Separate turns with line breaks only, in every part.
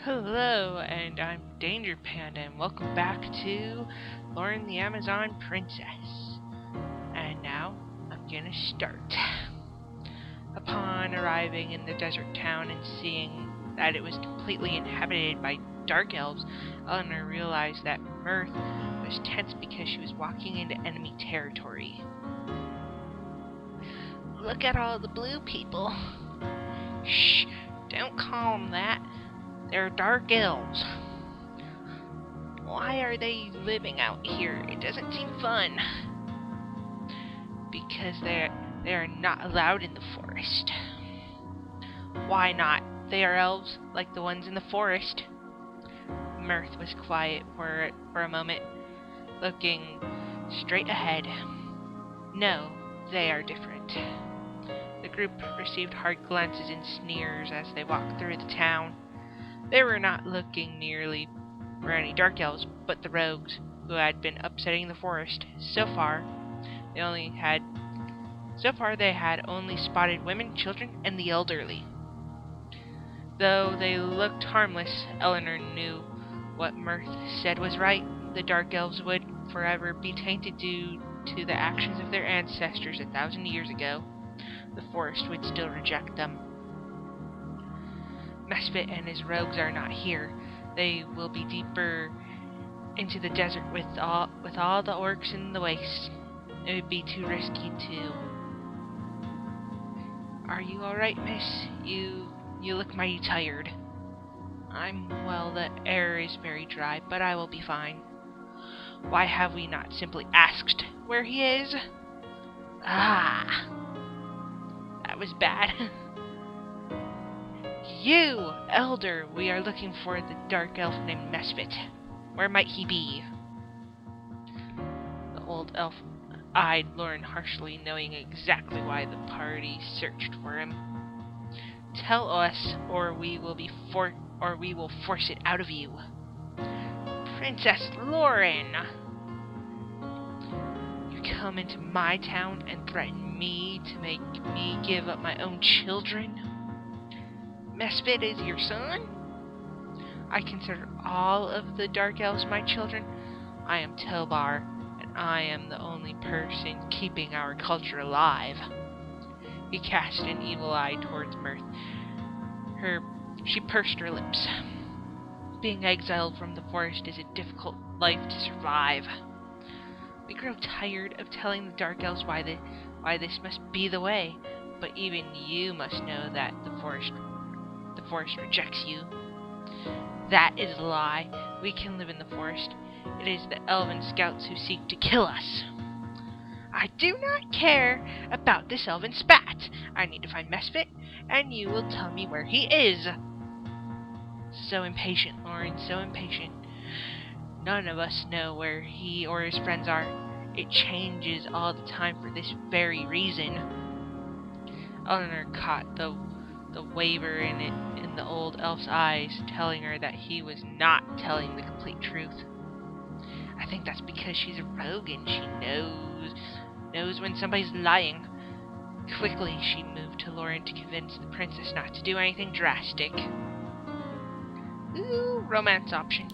Hello, and I'm DangerPanda, and welcome back to Loren the Amazon Princess. And now, I'm gonna start. Upon arriving in the desert town and seeing that it was completely inhabited by dark elves, Eleanor realized that Mirth was tense because she was walking into enemy territory. Look at all the blue people. Shh, don't call them that. They're dark elves. Why are they living out here? It doesn't seem fun. Because they are not allowed in the forest. Why not? They are elves, like the ones in the forest. Mirth was quiet for a moment, looking straight ahead. No, they are different. The group received hard glances and sneers as they walked through the town. They were not looking merely for any dark elves, but the rogues who had been upsetting the forest. So far, they had only spotted women, children, and the elderly. Though they looked harmless, Eleanor knew what Mirth said was right. The dark elves would forever be tainted due to the actions of their ancestors 1,000 years ago. The forest would still reject them. Mesfit and his rogues are not here. They will be deeper into the desert with all the orcs in the wastes. It would be too risky to... Are you alright, miss? You look mighty tired. Well, the air is very dry, but I will be fine. Why have we not simply asked where he is? Ah! That was bad. You, Elder, we are looking for the dark elf named Mesfit. Where might he be? The old elf eyed Loren harshly, knowing exactly why the party searched for him. Tell us, or we will force it out of you. Princess Loren! You come into my town and threaten me to make me give up my own children? Mesfit is your son? I consider all of the dark elves my children. I am Tobar, and I am the only person keeping our culture alive. He cast an evil eye towards Mirth. She pursed her lips. Being exiled from the forest is a difficult life to survive. We grow tired of telling the dark elves why this must be the way, but even you must know that the forest rejects you. That is a lie. We can live in the forest. It is the elven scouts who seek to kill us. I do not care about this elven spat. I need to find Mesfit, and you will tell me where he is. So impatient, Loren, so impatient. None of us know where he or his friends are. It changes all the time for this very reason. Eleanor caught the waver in the old elf's eyes, telling her that he was not telling the complete truth. I think that's because she's a rogue and she knows when somebody's lying. Quickly, she moved to Loren to convince the princess not to do anything drastic. Ooh, romance option.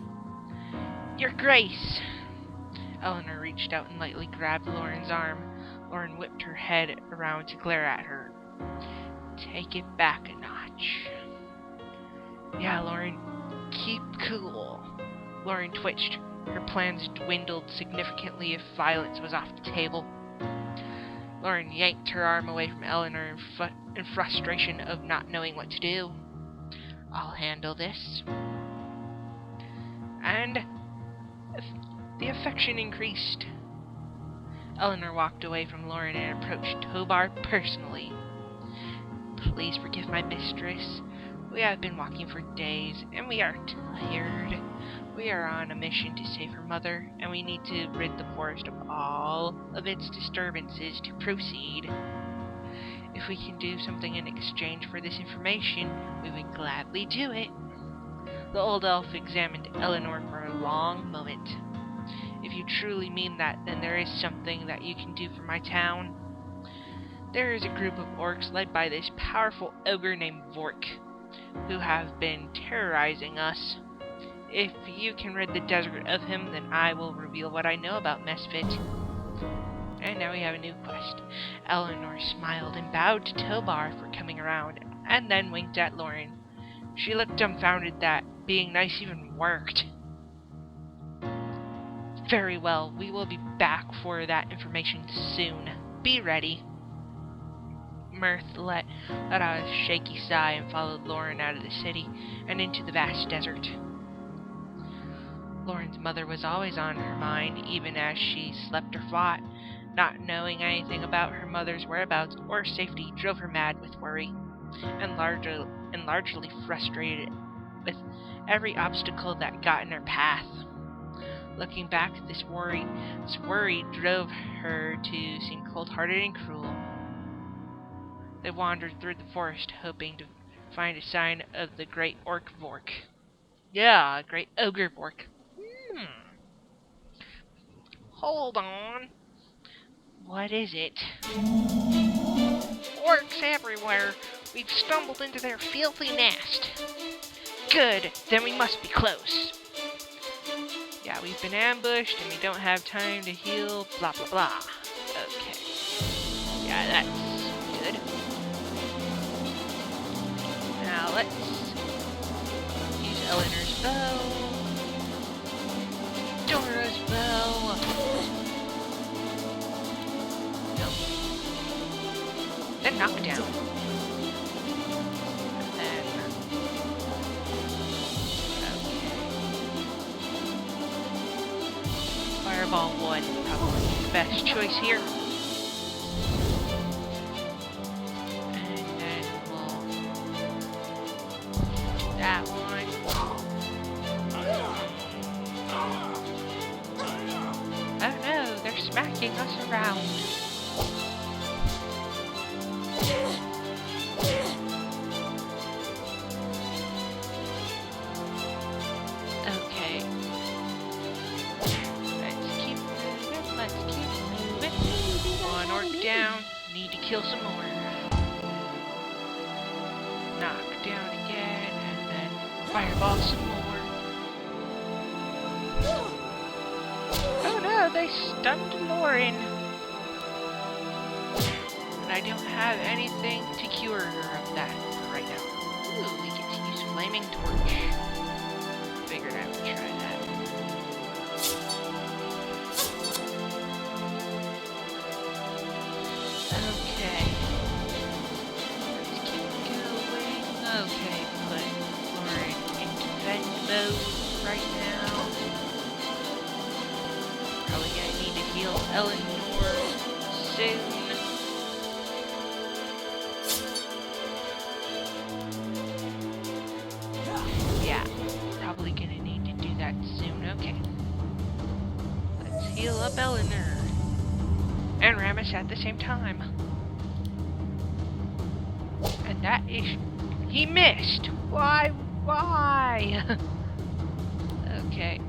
Your Grace! Eleanor reached out and lightly grabbed Loren's arm. Loren whipped her head around to glare at her. Take it back a notch. Yeah, Loren, keep cool. Loren twitched. Her plans dwindled significantly if violence was off the table. Loren yanked her arm away from Eleanor in frustration of not knowing what to do. I'll handle this. And the affection increased. Eleanor walked away from Loren and approached Tobar personally. Please forgive my mistress. We have been walking for days, and we are tired. We are on a mission to save her mother, and we need to rid the forest of all of its disturbances to proceed. If we can do something in exchange for this information, we would gladly do it. The old elf examined Eleanor for a long moment. If you truly mean that, then there is something that you can do for my town. There is a group of orcs led by this powerful ogre named Vork. who have been terrorizing us. If you can rid the desert of him, then I will reveal what I know about Misfit. And now we have a new quest. Eleanor smiled and bowed to Tobar for coming around, and then winked at Loren. She looked dumbfounded that being nice even worked. Very well, we will be back for that information soon. Be ready. Mirth let out a shaky sigh and followed Loren out of the city and into the vast desert. Loren's mother was always on her mind, even as she slept or fought. Not knowing anything about her mother's whereabouts or safety drove her mad with worry, and largely frustrated with every obstacle that got in her path. Looking back, this worry drove her to seem cold-hearted and cruel. They wandered through the forest, hoping to find a sign of the great orc Vork. Yeah, great ogre Vork. Hold on. What is it? Orcs everywhere. We've stumbled into their filthy nest. Good, then we must be close. Yeah, we've been ambushed and we don't have time to heal, blah blah blah. Okay. Yeah, that's good. Now let's use Eleanor's bow. Dora's bow. Nope. Then knockdown. And then... okay. Fireball 1, probably the best choice here. And then we'll do that one. Oh no, they're smacking us around. Okay. Let's keep moving. One orc down. Need to kill some more. Knock down again, and then fireball some more. Oh no, they stunned Loren. And I don't have anything to cure her of that right now. Ooh, we get to use Flaming Torch. Figured I would try that. Okay. Let's keep going. Okay, put Loren into vent mode right now. Probably gonna need to heal Eleanor soon. Yeah, probably gonna need to do that soon. Okay. Let's heal up Eleanor. And Ramus at the same time. And that is... he missed! Why? Okay.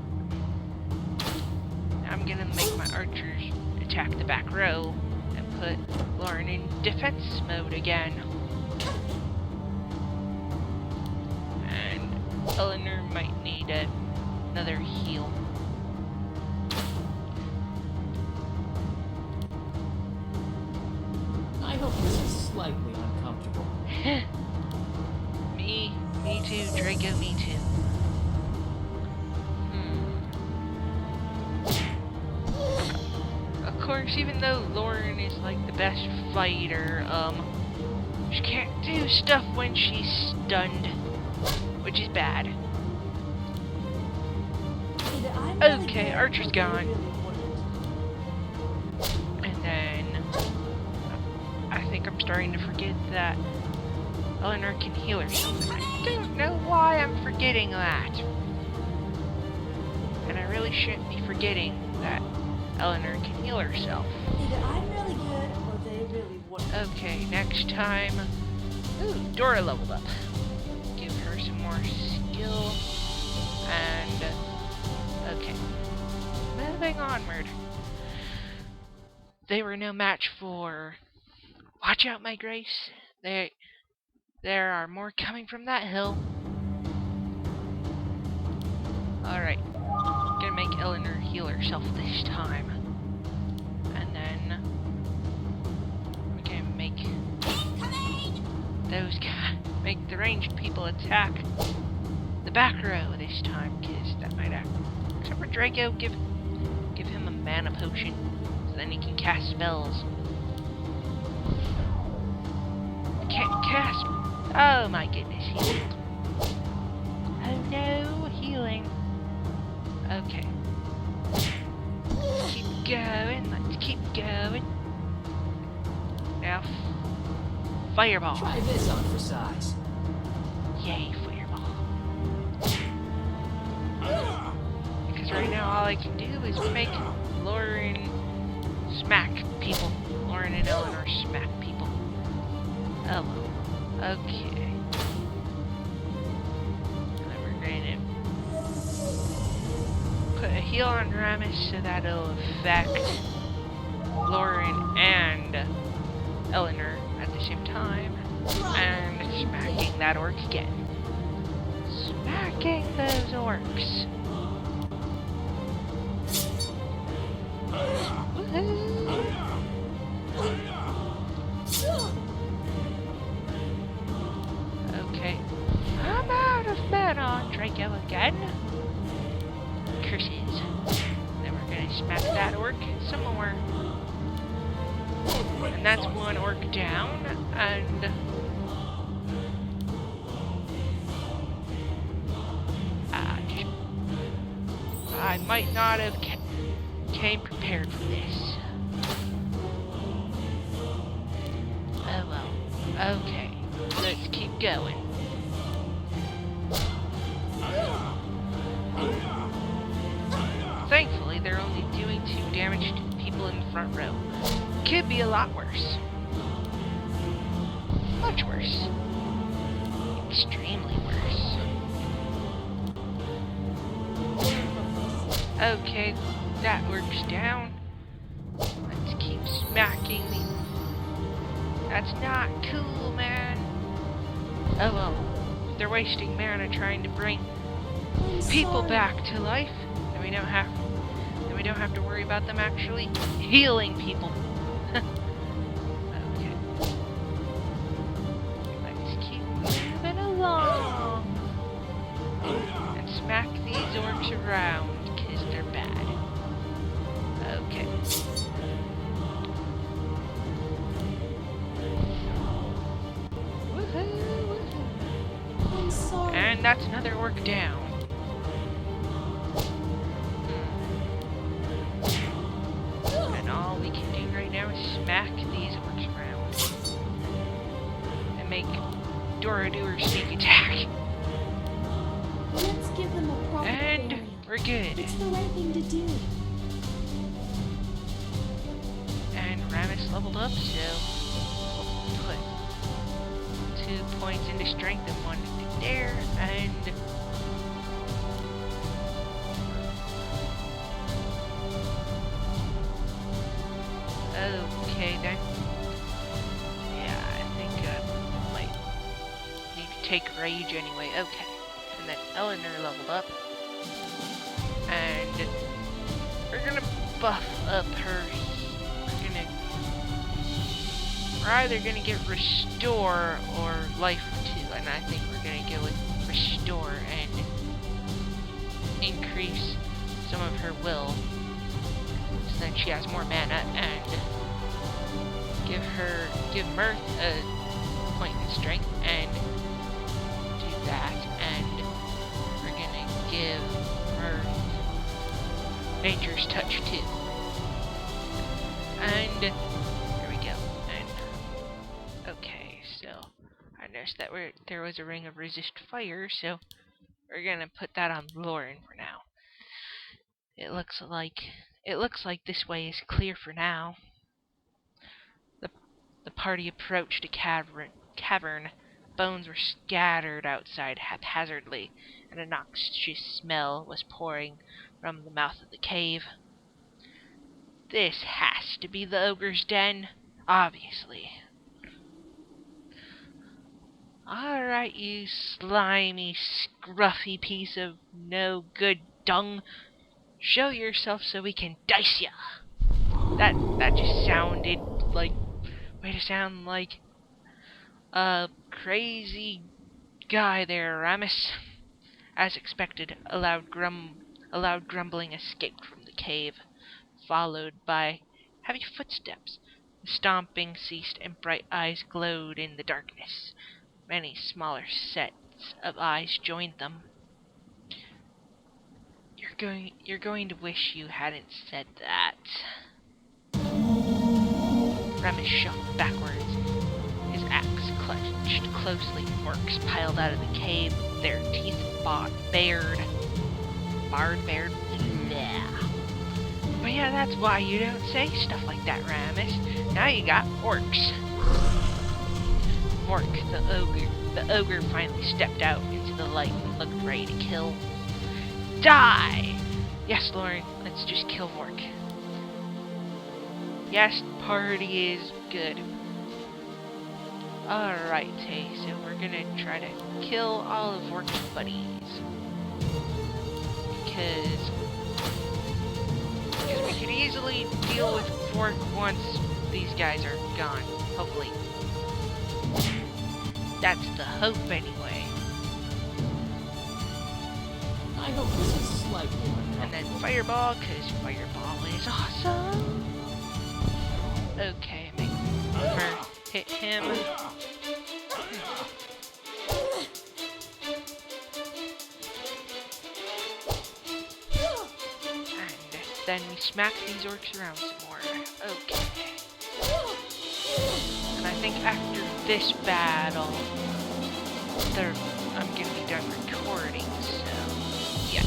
I'm gonna make my archers attack the back row and put Loren in defense mode again. And Eleanor might need another heal.
I hope this is slightly uncomfortable.
Me too, Draco, me too. Of course, even though Loren is like the best fighter, she can't do stuff when she's stunned, which is bad. Okay, Archer's gone. And then I think I'm starting to forget that Eleanor can heal herself. I don't know why I'm forgetting that. And I really shouldn't be forgetting that Eleanor can heal herself.
Either I'm really good or they really wouldn't.
Okay, next time... ooh, Dora leveled up. Give her some more skill. And... okay. Moving onward. They were no match for... watch out, my Grace. They There are more coming from that hill. Alright. Gonna make Eleanor heal herself this time. And then we're gonna make those guys, make the ranged people attack the back row this time, because that might act. Except for Draco, give him a mana potion, so then he can cast spells. Can't cast. Oh my goodness, healing. Oh no, healing. Okay. Keep going, let's keep going. Now, fireball.
Try this on for size.
Yay, fireball. Because right now all I can do is make Loren smack people. Loren and Eleanor smack people. Oh well. Okay. And then we're going to put a heal on Ramus so that'll affect Loren and Eleanor at the same time. And smacking that orc again. Smacking those orcs. Woohoo! Okay. I'm out of mana on Draco again. Curses. Then we're gonna smack that orc some more. And that's one orc down, and I might not have came prepared for this. Oh well. Okay, let's keep going. Thankfully, they're only doing 2 damage to the people in the front row. Could be a lot worse. Much worse. Extremely worse. Okay, that works down. Let's keep smacking the... That's not cool, man. Oh well. They're wasting mana trying to bring people back to life. Then we don't have to worry about them actually healing people. Okay. Let's keep moving along. And smack these orcs around, because they're bad. Okay. Woohoo!
I'm sorry.
And that's another orc down. And all we can do right now is smack these orcs around. And make Dora-Doer sneak attack.
Let's give them a proper
And
burial.
we're good.
It's the right thing to do.
And Ramus leveled up, so we'll put 2 points into strength and 1 into dare, and okay then. Yeah, I think I might need to take rage anyway. Okay. And then Eleanor leveled up. And we're gonna buff up her. We're either gonna get restore or life 2, and I think we're gonna go with restore and increase some of her will, so then she has more mana, and give Mirth a point in strength, and do that, and we're gonna give Mirth Nature's Touch 2. And there we go. And okay, so I noticed that there was a ring of resist fire, so we're gonna put that on Loren for now. It looks like this way is clear for now. The party approached a cavern. Bones were scattered outside haphazardly, and a noxious smell was pouring from the mouth of the cave. This has to be the ogre's den, obviously. Alright, you slimy, scruffy piece of no good dung. Show yourself so we can dice ya. That just sounded like way to sound like a crazy guy there, Ramus. As expected, a loud grumbling escaped from the cave, followed by heavy footsteps. The stomping ceased and bright eyes glowed in the darkness. Many smaller sets of eyes joined them. You're going to wish you hadn't said that. Remus shuffled backwards, his axe clutched closely. Orcs piled out of the cave, their teeth bared. Yeah. But yeah, that's why you don't say stuff like that, Ramus. Now you got orcs. Vork, the ogre finally stepped out into the light and looked ready to kill. Die! Yes, Loren, let's just kill Vork. Yes, party is good. Alright, hey, so we're gonna try to kill all of Vork's buddies. Because we could easily deal with Vork once these guys are gone, hopefully. That's the hope, anyway.
I hope this is slightly uncomfortable.
And then Fireball, because Fireball is awesome. Okay, make Ogre hit him. And then we smack these orcs around some more. Okay. And I think after this battle, I'm gonna be done recording, so yeah.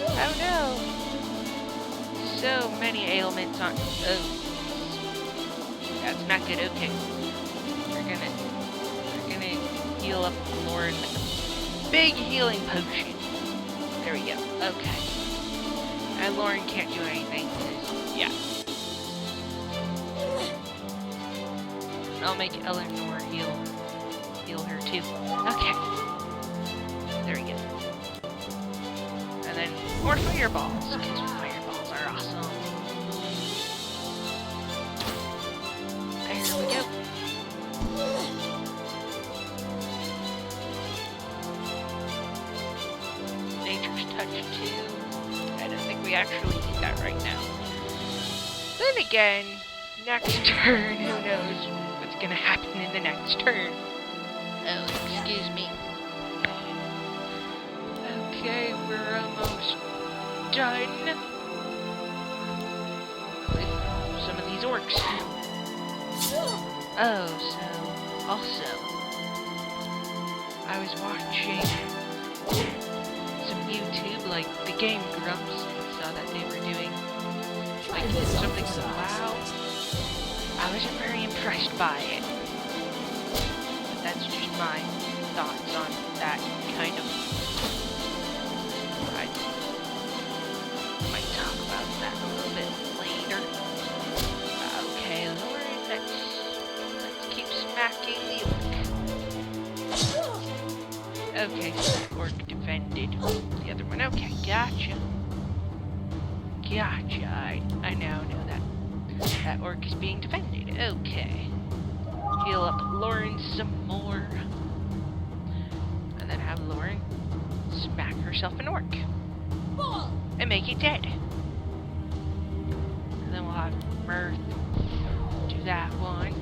Oh no! So many ailments on. Oh, that's not good. Okay, we're gonna heal up Loren with a big healing potion. There we go. Okay, and Loren can't do anything. Yeah. I'll make Eleanor heal her too. Okay. There we go. And then more fireballs, because fireballs are awesome. There we go. Nature's Touch 2. I don't think we actually need that right now. Then again, next turn, who knows what's gonna happen in the next turn. Oh, excuse me. Okay, we're almost done with some of these orcs. Oh, so also I was watching some YouTube, like the Game Grumps, and saw that they were doing like something with WoW. I wasn't very impressed by it. But that's just my thoughts on that kind of. I might talk about that a little bit later. Okay, Loren, let's keep smacking the orc. Okay, so the orc defended the other one. Okay, gotcha. Gotcha. I now know that orc is being defended. Okay. Heal up Loren some more. And then have Loren smack herself an orc. And make it dead. And then we'll have Mirth do that one.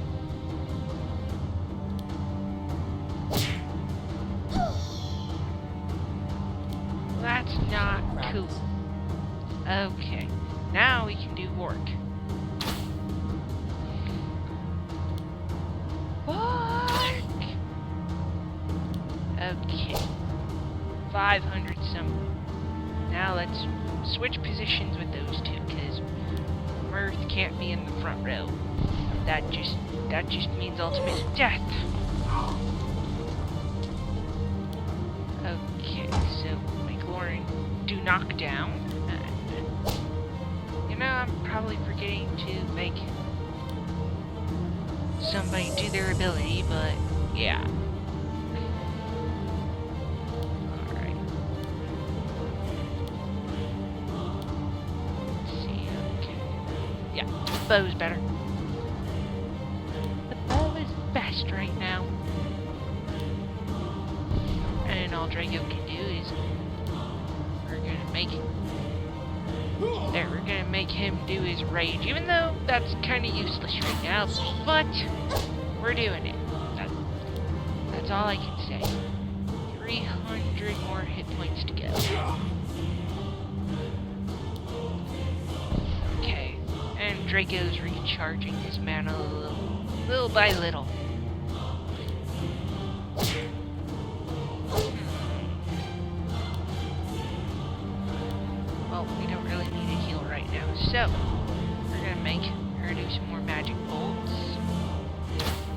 Well, that's not cool. Okay. Now we can do Vork. Okay. 500 some. Now let's switch positions with those two, because Mirth can't be in the front row. That just means ultimate death. Okay, so make Loren do knockdown. And, you know, I'm probably forgetting to make somebody do their ability, but yeah. Alright. Let's see, okay. Yeah, bow's better. The bow is best right now. And all Draco can do is we're gonna make him do his rage, even though that's kinda useless right now, but we're doing it. That's all I can say. 300 more hit points to go. Okay, and Draco's recharging his mana little by little. Well, we don't really need a heal right now, so we're gonna make her do some more magic bolts.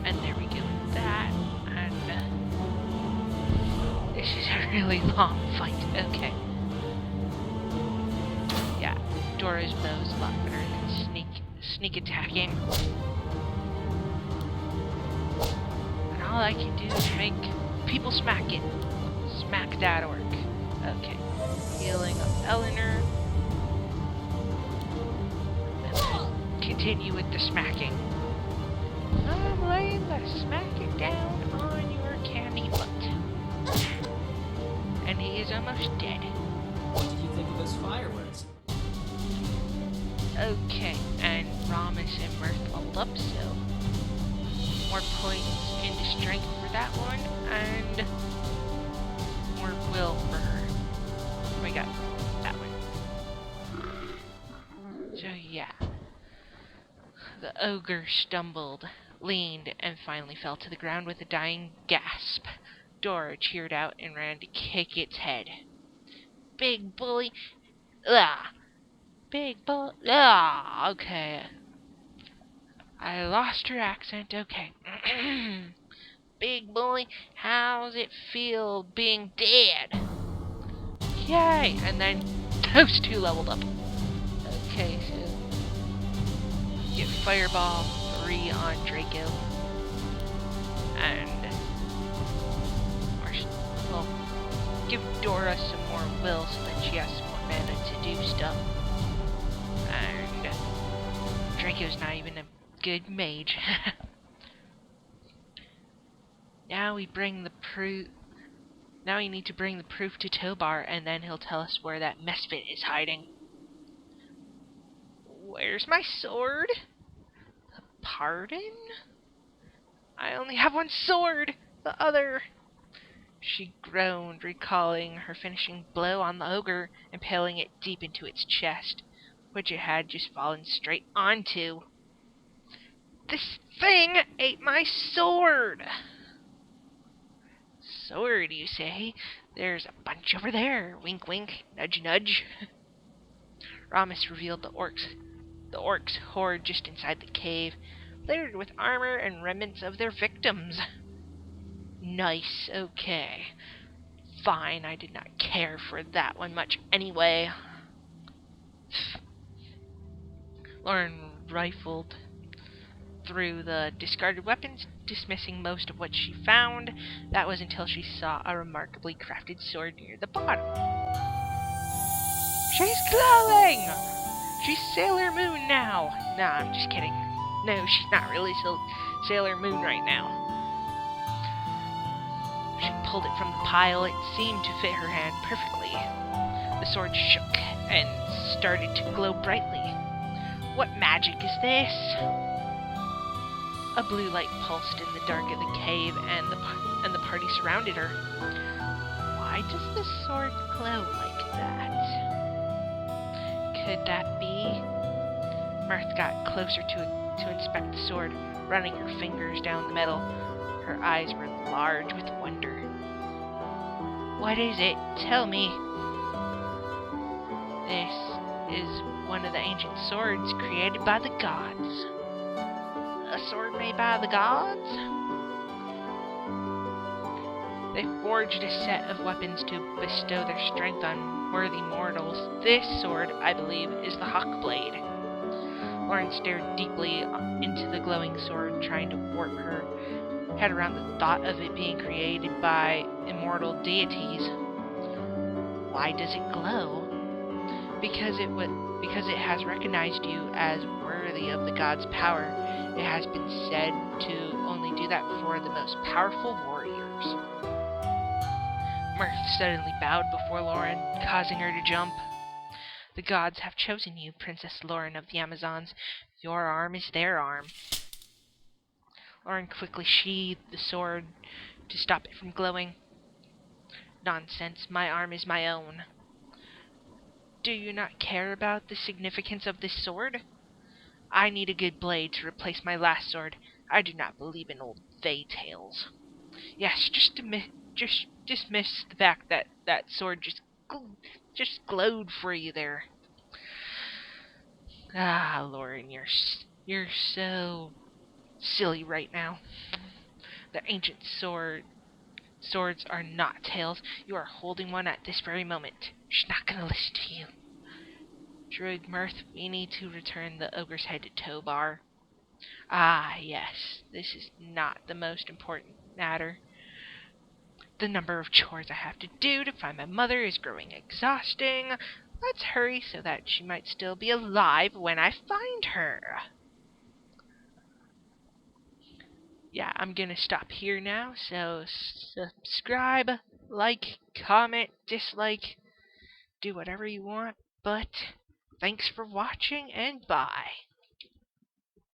And there we go with that. And this is a really long fight. Okay. Yeah, Dora's bow is a lot better than sneak attacking. And all I can do is make people smack it. Smack that orc. Okay. Healing up Eleanor. And then continue with the smacking. I'm laying the smack it down on your candy butt. And he is almost dead.
What did you think of those fireworks?
Okay, and Ramus and Mirth leveled up, so more points into strength for that one, and more will for her. We got that one. So yeah. The ogre stumbled, leaned, and finally fell to the ground with a dying gasp. Dora cheered out and ran to kick its head. Big bully! Ah! Big bully! Ah! Okay. I lost her accent. Okay. Big bully, how's it feel being dead? Yay! And then those two leveled up. Okay, so get Fireball 3 on Draco. And well, give Dora some more will so that she has some more mana to do stuff. And Draco's not even a good mage. Now we bring the proof. Now we need to bring the proof to Tobar, and then he'll tell us where that misfit is hiding. Where's my sword? Pardon? I only have one sword! The other... She groaned, recalling her finishing blow on the ogre, impaling it deep into its chest, which it had just fallen straight onto. This thing ate my sword! Sword, you say? There's a bunch over there. Wink, wink. Nudge, nudge. Ramus revealed the orcs' horde just inside the cave, littered with armor and remnants of their victims. Nice, okay. Fine, I did not care for that one much anyway. Loren rifled through the discarded weapons, dismissing most of what she found. That was until she saw a remarkably crafted sword near the bottom. She's glowing! She's Sailor Moon now! Nah, I'm just kidding. No, she's not really Sailor Moon right now. She pulled it from the pile. It seemed to fit her hand perfectly. The sword shook and started to glow brightly. What magic is this? A blue light pulsed in the dark of the cave, and the party surrounded her. Why does the sword glow like that? Could that be? Mirth got closer to inspect the sword, running her fingers down the metal. Her eyes were large with wonder. What is it? Tell me. This is one of the ancient swords created by the gods. A sword made by the gods? They forged a set of weapons to bestow their strength on worthy mortals. This sword, I believe, is the Hawk Blade. Loren stared deeply into the glowing sword, trying to warp her head around the thought of it being created by immortal deities. Why does it glow? Because it has recognized you as worthy of the god's power. It has been said to only do that for the most powerful warriors. Mirth suddenly bowed before Loren, causing her to jump. The gods have chosen you, Princess Loren of the Amazons. Your arm is their arm. Loren quickly sheathed the sword to stop it from glowing. Nonsense, my arm is my own. Do you not care about the significance of this sword? I need a good blade to replace my last sword. I do not believe in old fairy tales. Yes, just dismiss the fact that that sword just glowed for you there. Ah, Loren, you're so silly right now. The ancient swords are not tails. You are holding one at this very moment. She's not gonna listen to you. Druid Mirth, we need to return the ogre's head to Tobar. Ah, yes, this is not the most important matter. The number of chores I have to do to find my mother is growing exhausting. Let's hurry so that she might still be alive when I find her. Yeah, I'm gonna stop here now, so subscribe, like, comment, dislike, do whatever you want, but thanks for watching and bye.